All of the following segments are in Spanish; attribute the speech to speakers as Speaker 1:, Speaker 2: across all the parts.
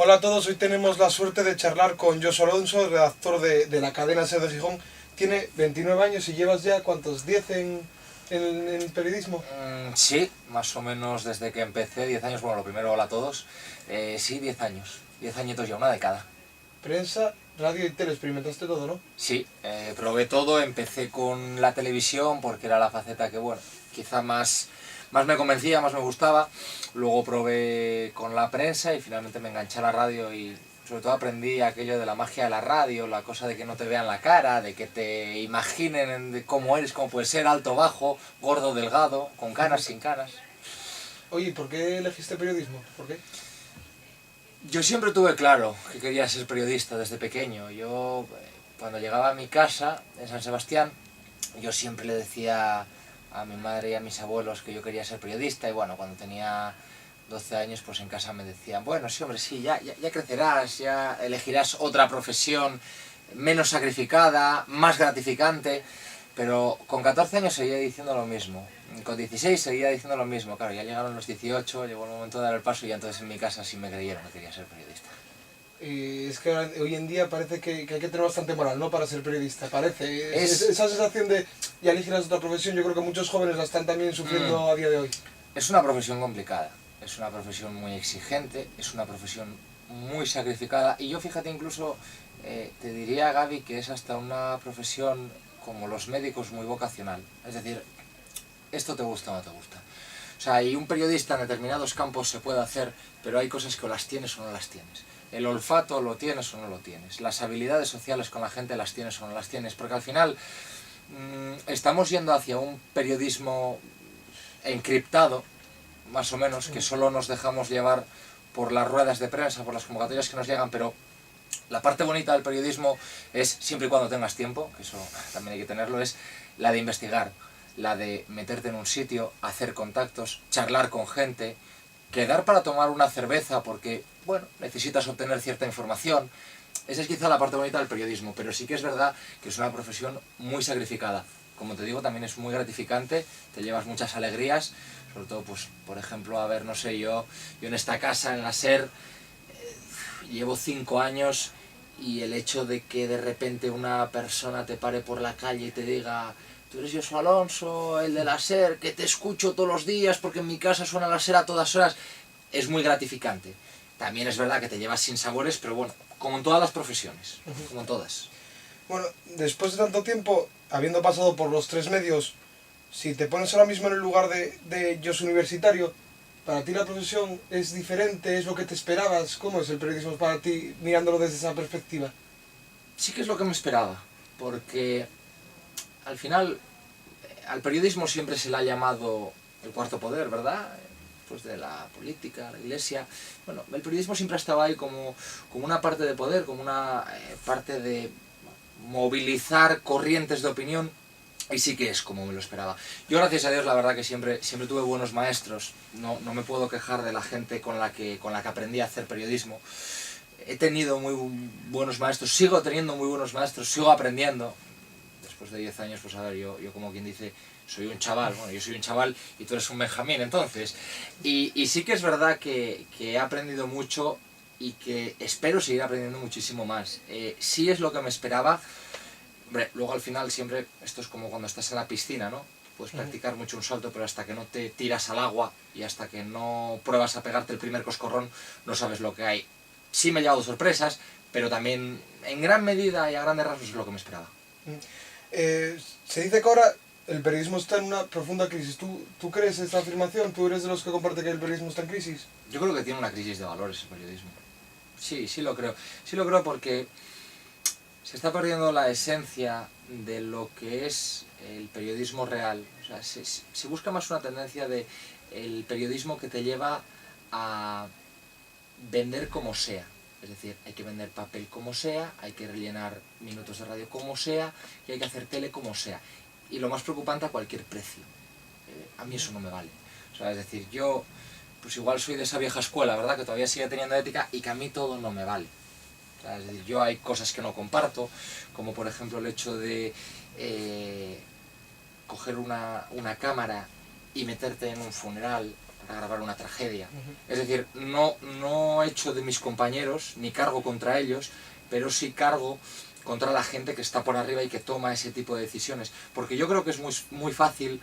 Speaker 1: Hola a todos, hoy tenemos la suerte de charlar con Josu Alonso, redactor de la cadena SER de Gijón. Tiene 29 años y llevas ya, ¿cuántos? ¿10 en el periodismo?
Speaker 2: Sí, más o menos desde que empecé, 10 años, bueno, lo primero, hola a todos. Sí, 10 años, 10 añitos ya, una década.
Speaker 1: Prensa, radio y tele, experimentaste todo, ¿no?
Speaker 2: Sí, probé todo, empecé con la televisión porque era la faceta que, bueno, quizá más me convencía, más me gustaba. Luego probé con la prensa y finalmente me enganché a la radio y sobre todo aprendí aquello de la magia de la radio, la cosa de que no te vean la cara, de que te imaginen de cómo eres, cómo puedes ser, alto, bajo, gordo, delgado, con canas, sin canas.
Speaker 1: Oye, ¿por qué elegiste periodismo? ¿Por qué?
Speaker 2: Yo siempre tuve claro que quería ser periodista desde pequeño. Yo, cuando llegaba a mi casa, en San Sebastián, yo siempre le decía a mi madre y a mis abuelos que yo quería ser periodista y bueno, cuando tenía 12 años, pues en casa me decían, bueno, sí, hombre, sí, ya crecerás, ya elegirás otra profesión menos sacrificada, más gratificante, pero con 14 años seguía diciendo lo mismo, con 16 seguía diciendo lo mismo, claro, ya llegaron los 18, llegó el momento de dar el paso y ya entonces en mi casa sí me creyeron que quería ser periodista.
Speaker 1: Es que hoy en día parece que hay que tener bastante moral, ¿no? Para ser periodista, parece.
Speaker 2: Es,
Speaker 1: Esa sensación de ya elegirás otra profesión, yo creo que muchos jóvenes la están también sufriendo a día de hoy.
Speaker 2: es una profesión complicada, es una profesión muy exigente, es una profesión muy sacrificada y yo fíjate incluso, te diría Gaby que es hasta una profesión como los médicos muy vocacional, es decir, esto te gusta o no te gusta. O sea, y un periodista en determinados campos se puede hacer, pero hay cosas que o las tienes o no las tienes. El olfato lo tienes o no lo tienes. Las habilidades sociales con la gente las tienes o no las tienes. Porque al final estamos yendo hacia un periodismo encriptado, más o menos, que solo nos dejamos llevar por las ruedas de prensa, por las convocatorias que nos llegan, pero la parte bonita del periodismo es, siempre y cuando tengas tiempo, que eso también hay que tenerlo, es la de investigar, la de meterte en un sitio, hacer contactos, charlar con gente, quedar para tomar una cerveza porque, bueno, necesitas obtener cierta información. Esa es quizá la parte bonita del periodismo, pero sí que es verdad que es una profesión muy sacrificada. Como te digo, también es muy gratificante, te llevas muchas alegrías, sobre todo, pues, por ejemplo, a ver, no sé, yo en esta casa, en la SER, llevo 5 años y el hecho de que de repente una persona te pare por la calle y te diga tú eres Josu Alonso, el de la SER, que te escucho todos los días porque en mi casa suena la SER a todas horas, es muy gratificante. También es verdad que te llevas sin sabores, pero bueno, como en todas las profesiones, como en todas.
Speaker 1: Bueno, después de tanto tiempo, habiendo pasado por los tres medios, si te pones ahora mismo en el lugar de Josu universitario, ¿para ti la profesión es diferente? ¿Es lo que te esperabas? ¿Cómo es el periodismo para ti mirándolo desde esa perspectiva?
Speaker 2: Sí que es lo que me esperaba, porque al final al periodismo siempre se le ha llamado el cuarto poder, ¿verdad? Pues de la política, la iglesia. Bueno, el periodismo siempre ha estado ahí como una parte de poder, como una parte de movilizar corrientes de opinión. Y sí que es como me lo esperaba. Yo, gracias a Dios, la verdad que siempre tuve buenos maestros. No me puedo quejar de la gente con la que aprendí a hacer periodismo. He tenido muy buenos maestros, sigo teniendo muy buenos maestros, sigo aprendiendo. Después de 10 años, pues a ver, yo como quien dice, soy un chaval, bueno, yo soy un chaval y tú eres un Benjamín, entonces. Y sí que es verdad que he aprendido mucho y que espero seguir aprendiendo muchísimo más. Sí es lo que me esperaba. Hombre, luego al final siempre, esto es como cuando estás en la piscina, ¿no? Puedes practicar mucho un salto, pero hasta que no te tiras al agua y hasta que no pruebas a pegarte el primer coscorrón, no sabes lo que hay. Sí me he llevado sorpresas, pero también en gran medida y a grandes rasgos es lo que me esperaba.
Speaker 1: Se dice que ahora el periodismo está en una profunda crisis. ¿Tú crees esta afirmación? ¿Tú eres de los que comparte que el periodismo está en crisis?
Speaker 2: Yo creo que tiene una crisis de valores el periodismo. Sí lo creo. Sí lo creo porque se está perdiendo la esencia de lo que es el periodismo real. O sea, se busca más una tendencia de el periodismo que te lleva a vender como sea. Es decir, hay que vender papel como sea, hay que rellenar minutos de radio como sea y hay que hacer tele como sea. Y lo más preocupante, a cualquier precio. A mí eso no me vale. O sea, es decir, yo pues igual soy de esa vieja escuela, ¿verdad? Que todavía sigue teniendo ética y que a mí todo no me vale. O sea, es decir, yo hay cosas que no comparto, como por ejemplo el hecho de coger una cámara y meterte en un funeral para grabar una tragedia. Es decir, no echo de mis compañeros, ni cargo contra ellos, pero sí cargo contra la gente que está por arriba y que toma ese tipo de decisiones. Porque yo creo que es muy fácil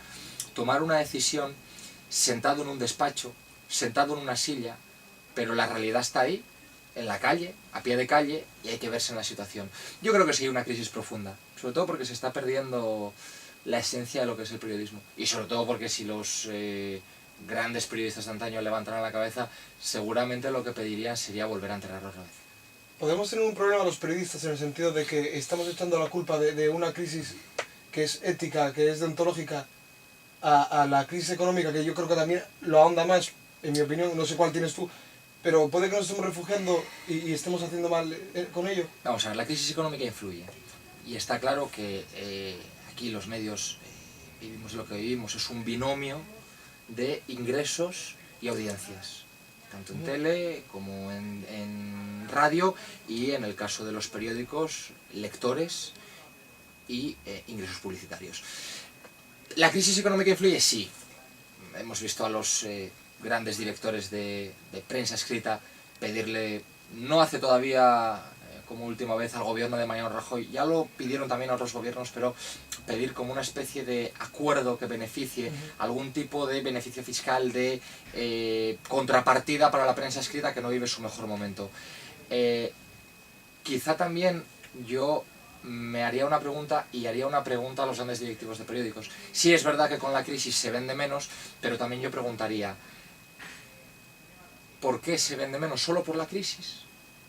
Speaker 2: tomar una decisión sentado en un despacho, sentado en una silla, pero la realidad está ahí, en la calle, a pie de calle, y hay que verse en la situación. Yo creo que sí hay una crisis profunda, sobre todo porque se está perdiendo la esencia de lo que es el periodismo. Y sobre todo porque si los grandes periodistas de antaño levantaran la cabeza, seguramente lo que pedirían sería volver a enterrarlo otra vez.
Speaker 1: Podemos tener un problema los periodistas en el sentido de que estamos echando la culpa de una crisis que es ética, que es deontológica, a la crisis económica, que yo creo que también lo ahonda más, en mi opinión, no sé cuál tienes tú, pero puede que nos estemos refugiando y estemos haciendo mal con ello.
Speaker 2: Vamos a ver, la crisis económica influye. Y está claro que aquí los medios vivimos lo que vivimos, es un binomio de ingresos y audiencias, tanto en tele como en radio, y en el caso de los periódicos, lectores y ingresos publicitarios. ¿La crisis económica influye? Sí. Hemos visto a los grandes directores de prensa escrita pedirle, no hace todavía como última vez al gobierno de Mariano Rajoy, ya lo pidieron también a otros gobiernos, pero pedir como una especie de acuerdo que beneficie, algún tipo de beneficio fiscal, de contrapartida para la prensa escrita que no vive su mejor momento. Quizá también yo me haría una pregunta, y haría una pregunta a los grandes directivos de periódicos. Sí, es verdad que con la crisis se vende menos, pero también yo preguntaría, ¿por qué se vende menos? ¿Solo por la crisis?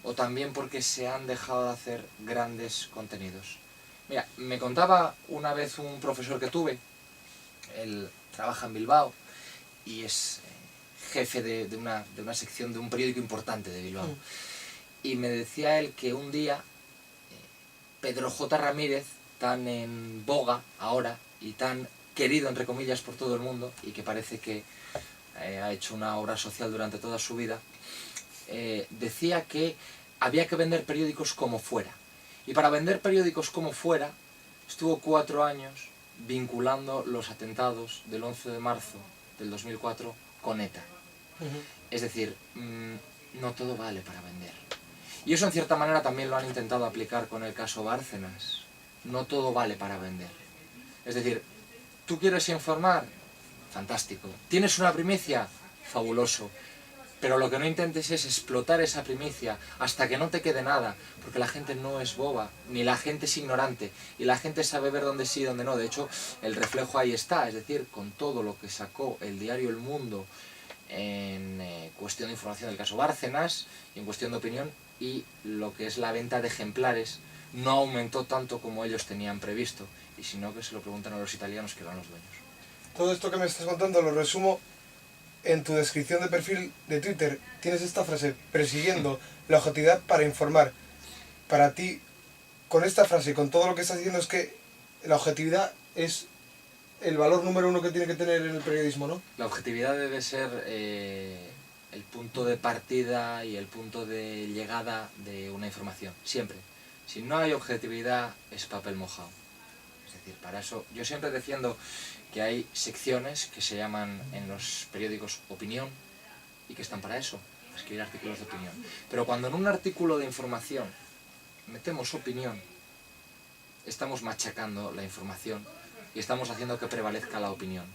Speaker 2: ¿O también porque se han dejado de hacer grandes contenidos? Mira, me contaba una vez un profesor que tuve, él trabaja en Bilbao y es jefe de una sección de un periódico importante de Bilbao. Y me decía él que un día Pedro J. Ramírez, tan en boga ahora y tan querido entre comillas por todo el mundo, y que parece que ha hecho una obra social durante toda su vida, decía que había que vender periódicos como fuera. Y para vender periódicos como fuera, estuvo 4 años vinculando los atentados del 11 de marzo del 2004 con ETA. Es decir, no todo vale para vender. Y eso en cierta manera también lo han intentado aplicar con el caso Bárcenas. No todo vale para vender. Es decir, ¿tú quieres informar? Fantástico. ¿Tienes una primicia? Fabuloso. Pero lo que no intentes es explotar esa primicia hasta que no te quede nada, porque la gente no es boba, ni la gente es ignorante, y la gente sabe ver dónde sí y dónde no. De hecho, el reflejo ahí está, es decir, con todo lo que sacó el diario El Mundo en cuestión de información del caso Bárcenas, y en cuestión de opinión, y lo que es la venta de ejemplares, no aumentó tanto como ellos tenían previsto, y si no, que se lo preguntan a los italianos, que eran los dueños.
Speaker 1: Todo esto que me estás contando lo resumo en tu descripción de perfil de Twitter. Tienes esta frase: persiguiendo la objetividad para informar. Para ti, con esta frase y con todo lo que estás diciendo, es que la objetividad es el valor número 1 que tiene que tener en el periodismo, ¿no?
Speaker 2: La objetividad debe ser el punto de partida y el punto de llegada de una información, siempre. Si no hay objetividad, es papel mojado. Es decir, para eso yo siempre defiendo que hay secciones que se llaman en los periódicos opinión, y que están para eso, para escribir artículos de opinión. Pero cuando en un artículo de información metemos opinión, estamos machacando la información y estamos haciendo que prevalezca la opinión.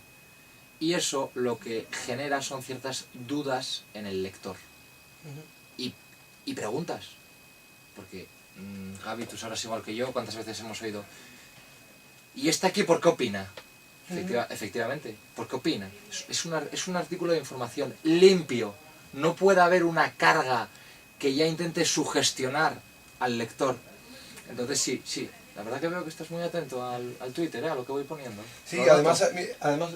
Speaker 2: Y eso lo que genera son ciertas dudas en el lector. Y preguntas. Porque, Gaby, tú sabrás igual que yo cuántas veces hemos oído: ¿y este aquí por qué opina? Efectivamente, ¿por qué opina? Es un artículo de información limpio. No puede haber una carga que ya intente sugestionar al lector. Entonces sí. La verdad que veo que estás muy atento al Twitter, a lo que voy poniendo.
Speaker 1: Sí, además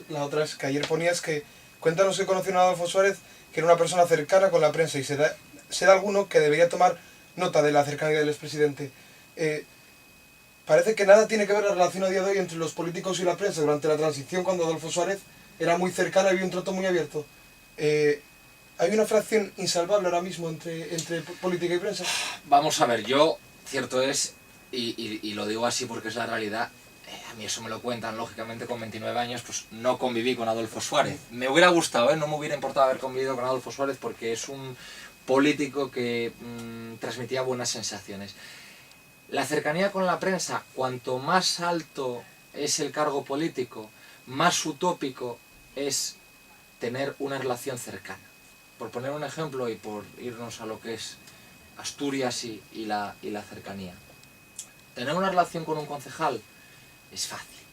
Speaker 1: la otra es que ayer ponías que cuéntanos que conoció a Adolfo Suárez, que era una persona cercana con la prensa, y se da alguno que debería tomar nota de la cercanía del expresidente. Parece que nada tiene que ver la relación a día de hoy entre los políticos y la prensa. Durante la transición, cuando Adolfo Suárez era muy cercano y había un trato muy abierto. ¿Hay una fracción insalvable ahora mismo entre política y prensa?
Speaker 2: Vamos a ver, yo, cierto es, y lo digo así porque es la realidad, A mí eso me lo cuentan, lógicamente, con 29 años, pues no conviví con Adolfo Suárez. Me hubiera gustado, no me hubiera importado haber convivido con Adolfo Suárez porque es un político que transmitía buenas sensaciones. La cercanía con la prensa, cuanto más alto es el cargo político, más utópico es tener una relación cercana. Por poner un ejemplo y por irnos a lo que es Asturias y la cercanía. Tener una relación con un concejal es fácil.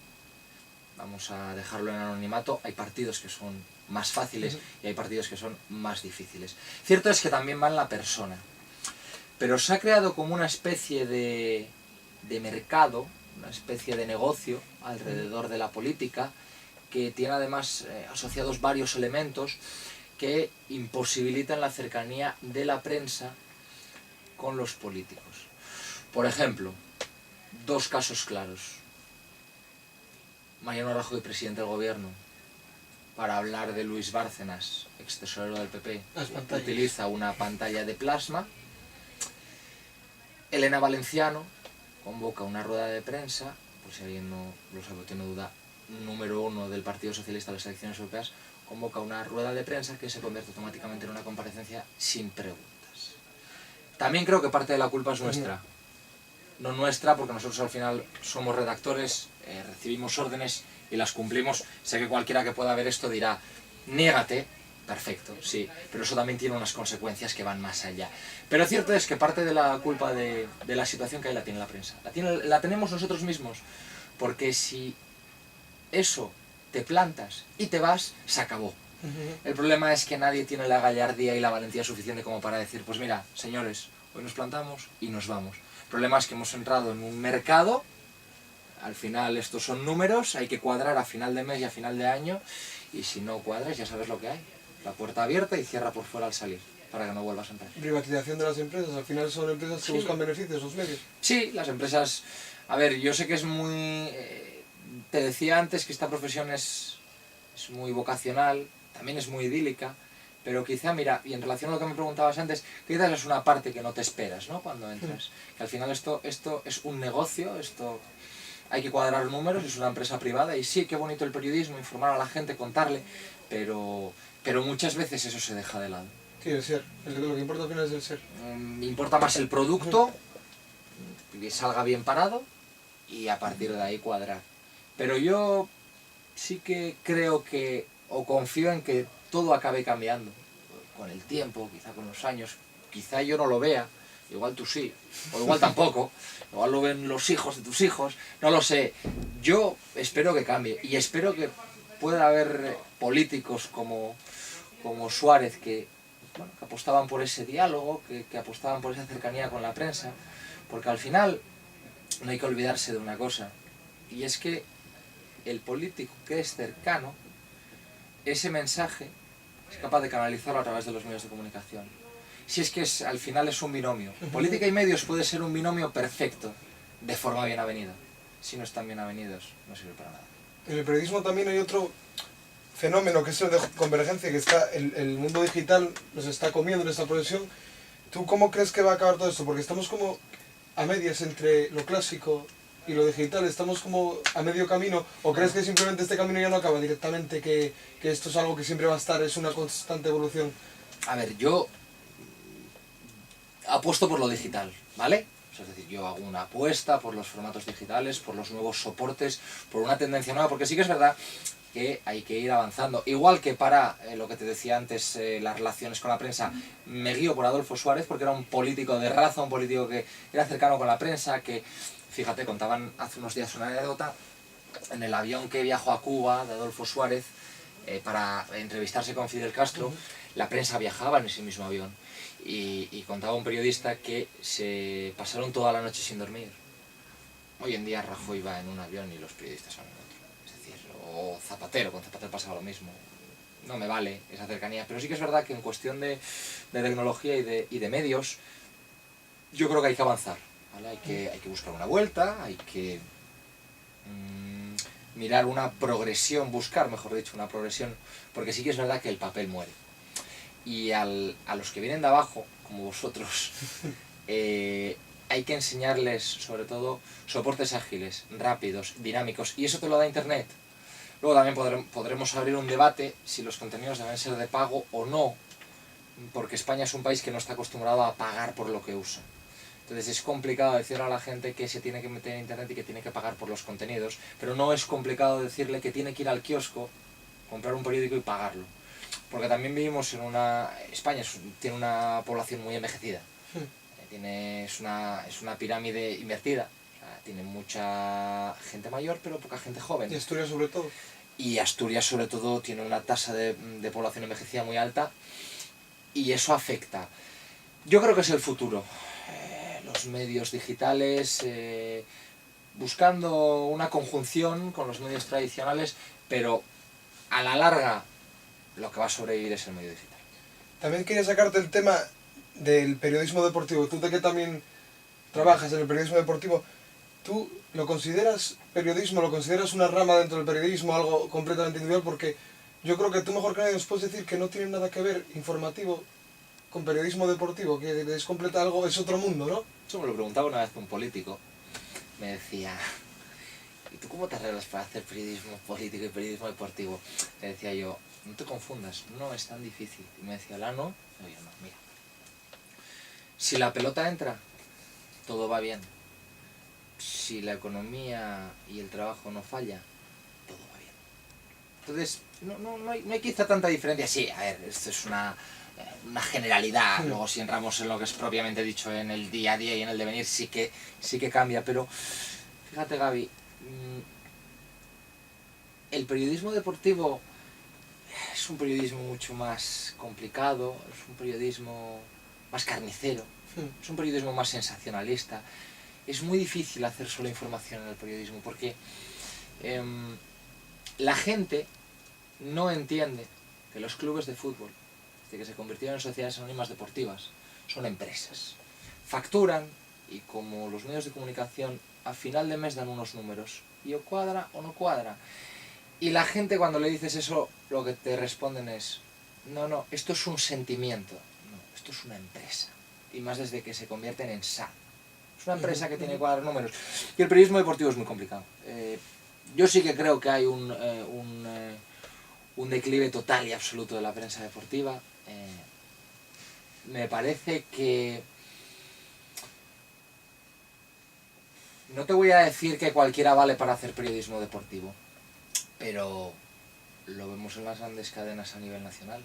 Speaker 2: Vamos a dejarlo en anonimato. Hay partidos que son más fáciles y hay partidos que son más difíciles. Cierto es que también va en la persona. Pero se ha creado como una especie de mercado, una especie de negocio alrededor de la política que tiene además asociados varios elementos que imposibilitan la cercanía de la prensa con los políticos. Por ejemplo, dos casos claros. Mariano Rajoy, presidente del gobierno, para hablar de Luis Bárcenas, ex tesorero del PP, utiliza una pantalla de plasma. Elena Valenciano convoca una rueda de prensa, por si alguien no lo sabe o tiene duda, número 1 del Partido Socialista de las elecciones europeas, convoca una rueda de prensa que se convierte automáticamente en una comparecencia sin preguntas. También creo que parte de la culpa es nuestra. No nuestra, porque nosotros al final somos redactores, recibimos órdenes y las cumplimos. Sé que cualquiera que pueda ver esto dirá, niégate, perfecto, sí, pero eso también tiene unas consecuencias que van más allá. Pero cierto es que parte de la culpa de la situación que hay la tiene la prensa. La tenemos nosotros mismos, porque si eso te plantas y te vas, se acabó. El problema es que nadie tiene la gallardía y la valentía suficiente como para decir, pues mira, señores, hoy nos plantamos y nos vamos. El problema es que hemos entrado en un mercado, al final estos son números, hay que cuadrar a final de mes y a final de año, y si no cuadras ya sabes lo que hay. La puerta abierta y cierra por fuera al salir, para que no vuelvas a entrar.
Speaker 1: Privatización de las empresas, al final son empresas que buscan beneficios, los medios.
Speaker 2: Sí, las empresas... A ver, yo sé que es muy... te decía antes que esta profesión es muy vocacional, también es muy idílica, pero quizá, mira, y en relación a lo que me preguntabas antes, quizás es una parte que no te esperas, ¿no?, cuando entras. Que al final esto es un negocio, esto hay que cuadrar números, es una empresa privada, y sí, qué bonito el periodismo, informar a la gente, contarle, pero muchas veces eso se deja de lado.
Speaker 1: Sí, el ser. Lo que importa al final es el ser.
Speaker 2: Me importa más el producto, que salga bien parado, y a partir de ahí cuadrar. Pero yo sí que creo que, o confío en que todo acabe cambiando con el tiempo, quizá con los años. Quizá yo no lo vea, igual tú sí, o igual tampoco, igual lo ven los hijos de tus hijos, no lo sé. Yo espero que cambie y espero que pueda haber políticos como Suárez que apostaban por ese diálogo, que apostaban por esa cercanía con la prensa, porque al final no hay que olvidarse de una cosa, y es que el político que es cercano, ese mensaje es capaz de canalizarlo a través de los medios de comunicación. Si es que al final es un binomio. Política y medios puede ser un binomio perfecto, de forma bien avenida. Si no están bien avenidos, no sirve para nada.
Speaker 1: En el periodismo también hay otro fenómeno que es el de convergencia, que está el mundo digital nos está comiendo en esta profesión. ¿Tú cómo crees que va a acabar todo esto? Porque estamos como a medias entre lo clásico y lo digital, estamos como a medio camino, o crees que simplemente este camino ya no acaba directamente, que esto es algo que siempre va a estar, es una constante evolución?
Speaker 2: A ver, yo apuesto por lo digital, ¿vale? Es decir, yo hago una apuesta por los formatos digitales, por los nuevos soportes, por una tendencia nueva, porque sí que es verdad que hay que ir avanzando. Igual que para lo que te decía antes, las relaciones con la prensa, me guío por Adolfo Suárez, porque era un político de raza, un político que era cercano con la prensa, que, fíjate, contaban hace unos días una anécdota, en el avión que viajó a Cuba, de Adolfo Suárez, para entrevistarse con Fidel Castro, la prensa viajaba en ese mismo avión, y contaba un periodista que se pasaron toda la noche sin dormir. Hoy en día Rajoy va en un avión y los periodistas van en otro. Es decir, o Zapatero, con Zapatero pasaba lo mismo. No me vale esa cercanía, pero sí que es verdad que en cuestión de tecnología y de medios, yo creo que hay que avanzar, ¿vale? Hay que buscar una vuelta, hay que mirar una progresión, buscar, mejor dicho, una progresión, porque sí que es verdad que el papel muere. Y a los que vienen de abajo, como vosotros, hay hay que enseñarles, sobre todo, soportes ágiles, rápidos, dinámicos, y eso te lo da Internet. Luego también podremos abrir un debate si los contenidos deben ser de pago o no, porque España es un país que no está acostumbrado a pagar por lo que usa. Entonces es complicado decirle a la gente que se tiene que meter en Internet y que tiene que pagar por los contenidos, pero no es complicado decirle que tiene que ir al kiosco, comprar un periódico y pagarlo. Porque también vivimos en una... España tiene una población muy envejecida. Es una pirámide invertida. O sea, tiene mucha gente mayor, pero poca gente joven.
Speaker 1: Y Asturias sobre todo.
Speaker 2: Y Asturias sobre todo tiene una tasa de población envejecida muy alta. Y eso afecta. Yo creo que es el futuro. Los medios digitales, buscando una conjunción con los medios tradicionales, pero a la larga lo que va a sobrevivir es el medio digital.
Speaker 1: También quería sacarte el tema del periodismo deportivo. Tú de que también trabajas en el periodismo deportivo, ¿tú lo consideras periodismo, lo consideras una rama dentro del periodismo, algo completamente individual? Porque yo creo que tú mejor que nadie nos puedes decir que no tiene nada que ver informativo con periodismo deportivo, que es algo, es otro mundo, ¿no?
Speaker 2: Eso me lo preguntaba una vez un político. Me decía, ¿y tú cómo te arreglas para hacer periodismo político y periodismo deportivo? Le decía yo, no te confundas, no es tan difícil. Y me decía, no. Y yo, no, mira. Si la pelota entra, todo va bien. Si la economía y el trabajo no falla, todo va bien. Entonces, no hay quizá tanta diferencia. Sí, a ver, esto es una generalidad. Luego si entramos en lo que es propiamente dicho en el día a día y en el devenir, sí que cambia. Pero fíjate, Gaby, el periodismo deportivo es un periodismo mucho más complicado, es un periodismo más carnicero, es un periodismo más sensacionalista. Es muy difícil hacer solo información en el periodismo porque la gente no entiende que los clubes de fútbol, desde que se convirtieron en sociedades anónimas deportivas, son empresas. Facturan y como los medios de comunicación a final de mes dan unos números y o cuadra o no cuadra. Y la gente cuando le dices eso lo que te responden es no, esto es un sentimiento, no, esto es una empresa. Y más desde que se convierten en SAD. Es una empresa que tiene que cuadrar números. Y el periodismo deportivo es muy complicado. Yo sí que creo que hay un declive total y absoluto de la prensa deportiva. Me parece que... No te voy a decir que cualquiera vale para hacer periodismo deportivo, pero lo vemos en las grandes cadenas a nivel nacional.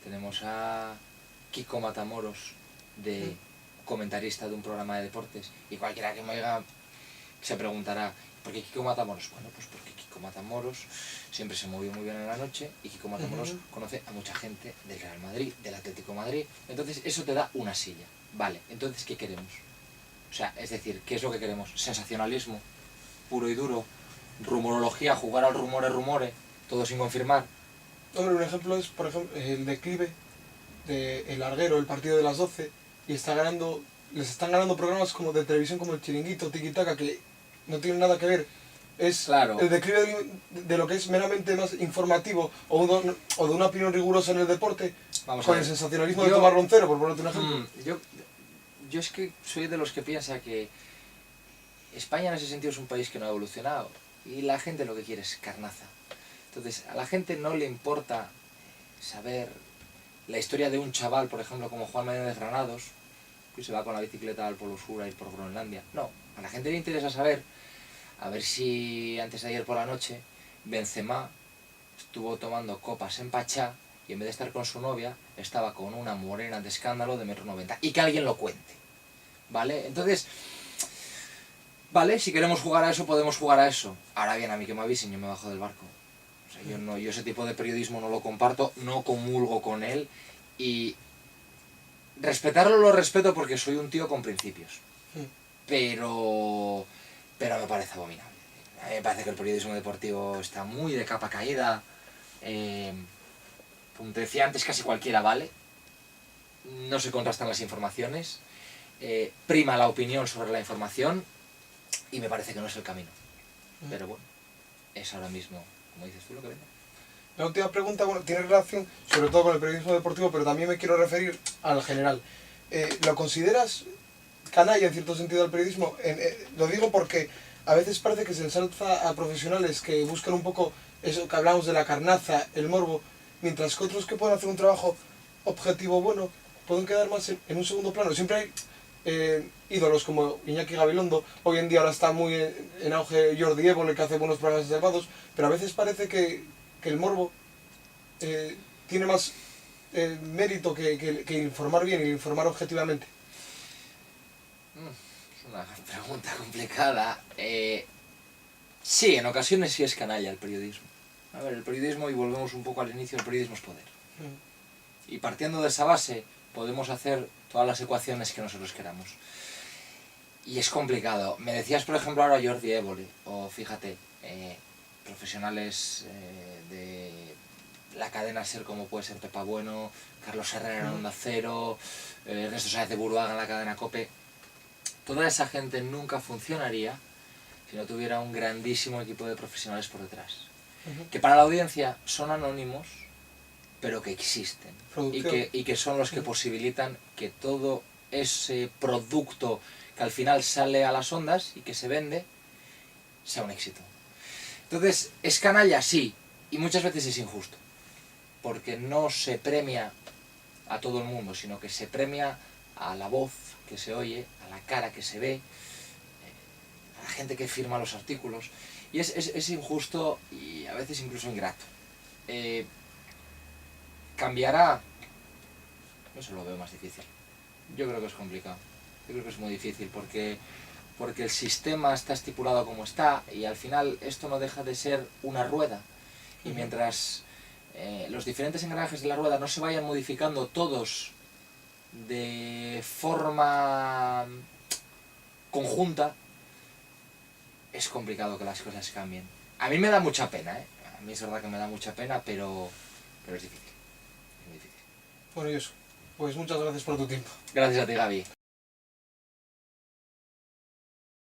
Speaker 2: Tenemos a Kiko Matamoros, de comentarista de un programa de deportes, y cualquiera que me oiga se preguntará, ¿por qué Kiko Matamoros? Bueno, pues porque Kiko Matamoros siempre se movió muy bien en la noche y Kiko Matamoros conoce a mucha gente del Real Madrid, del Atlético de Madrid, entonces eso te da una silla. Vale, entonces ¿qué queremos? O sea, es decir, ¿qué es lo que queremos? Sensacionalismo, puro y duro, rumorología, jugar al rumore, todo sin confirmar.
Speaker 1: Hombre, un ejemplo es, por ejemplo, el declive de El Larguero, el partido de las 12, y les están ganando programas como de televisión como El Chiringuito, Tiki Taka, que no tienen nada que ver. Es
Speaker 2: claro.
Speaker 1: El declive de lo que es meramente más informativo o de una opinión rigurosa en el deporte. Vamos con el sensacionalismo de Tomás Roncero, por ponerte un ejemplo.
Speaker 2: Yo es que soy de los que piensa que España en ese sentido es un país que no ha evolucionado y la gente lo que quiere es carnaza. Entonces a la gente no le importa saber la historia de un chaval, por ejemplo, como Juan Manuel de Granados, que se va con la bicicleta al Polo Sur a ir por Groenlandia. No, a la gente le interesa saber, a ver si antes de ayer por la noche Benzema estuvo tomando copas en Pachá y en vez de estar con su novia estaba con una morena de escándalo de 1,90 m. Y que alguien lo cuente. ¿Vale? Entonces, vale, si queremos jugar a eso, podemos jugar a eso. Ahora bien, a mí que me avisen, yo me bajo del barco. O sea, yo ese tipo de periodismo no lo comparto, no comulgo con él y respetarlo lo respeto porque soy un tío con principios. Pero me parece abominable. A mí me parece que el periodismo deportivo está muy de capa caída. Como te decía antes, casi cualquiera vale. No se contrastan las informaciones. Prima la opinión sobre la información y me parece que no es el camino. Pero bueno, es ahora mismo, como dices tú, lo que vende.
Speaker 1: La última pregunta, bueno, tiene relación sobre todo con el periodismo deportivo, pero también me quiero referir al general. ¿Lo consideras canalla en cierto sentido al periodismo. Lo digo porque a veces parece que se ensalza a profesionales que buscan un poco eso que hablamos de la carnaza, el morbo, mientras que otros que pueden hacer un trabajo objetivo bueno pueden quedar más en un segundo plano. Siempre hay ídolos como Iñaki Gabilondo, hoy en día ahora está muy en auge Jordi Évole, que hace buenos programas reservados, pero a veces parece que el morbo tiene más mérito que informar bien y informar objetivamente.
Speaker 2: Es una pregunta complicada. Sí, en ocasiones sí es canalla el periodismo. A ver, el periodismo, y volvemos un poco al inicio, el periodismo es poder. Y partiendo de esa base, podemos hacer todas las ecuaciones que nosotros queramos. Y es complicado. Me decías, por ejemplo, ahora Jordi Évole, o fíjate, profesionales de la cadena SER como puede ser Pepa Bueno, Carlos Herrera en Onda Cero, Ernesto Sáez de Buruaga en la cadena COPE. Toda esa gente nunca funcionaría si no tuviera un grandísimo equipo de profesionales por detrás. Que para la audiencia son anónimos, pero que existen. Y que son los que posibilitan que todo ese producto que al final sale a las ondas y que se vende, sea un éxito. Entonces, ¿es canalla? Sí, y muchas veces es injusto, porque no se premia a todo el mundo, sino que se premia a la voz que se oye, a la cara que se ve, a la gente que firma los artículos, y es injusto y a veces incluso ingrato. ¿Cambiará? Eso lo veo más difícil. Yo creo que es complicado. Yo creo que es muy difícil porque el sistema está estipulado como está y al final esto no deja de ser una rueda. Y mientras los diferentes engranajes de la rueda no se vayan modificando todos de forma conjunta, es complicado que las cosas cambien. A mí me da mucha pena, ¿eh? A mí es verdad que me da mucha pena, pero es difícil. Es muy difícil.
Speaker 1: Bueno, y eso. Pues muchas gracias por tu tiempo.
Speaker 2: Gracias a ti, Gaby.